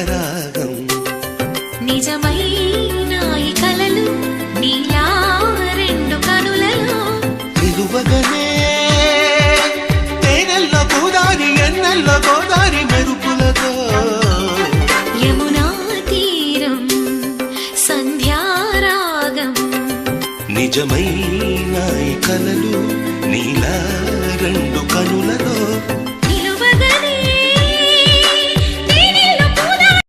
రాగం నిజమైన ఈ కలలు నీలా రెండు కనులలో నిలువగనే తేనెల్లో గోదారి ఎన్నెల్లో గోదారి మెరుపులతో యమునా తీరం సంధ్యారాగం నిజమైన ఈ కలలు నీలా రెండు కనులలో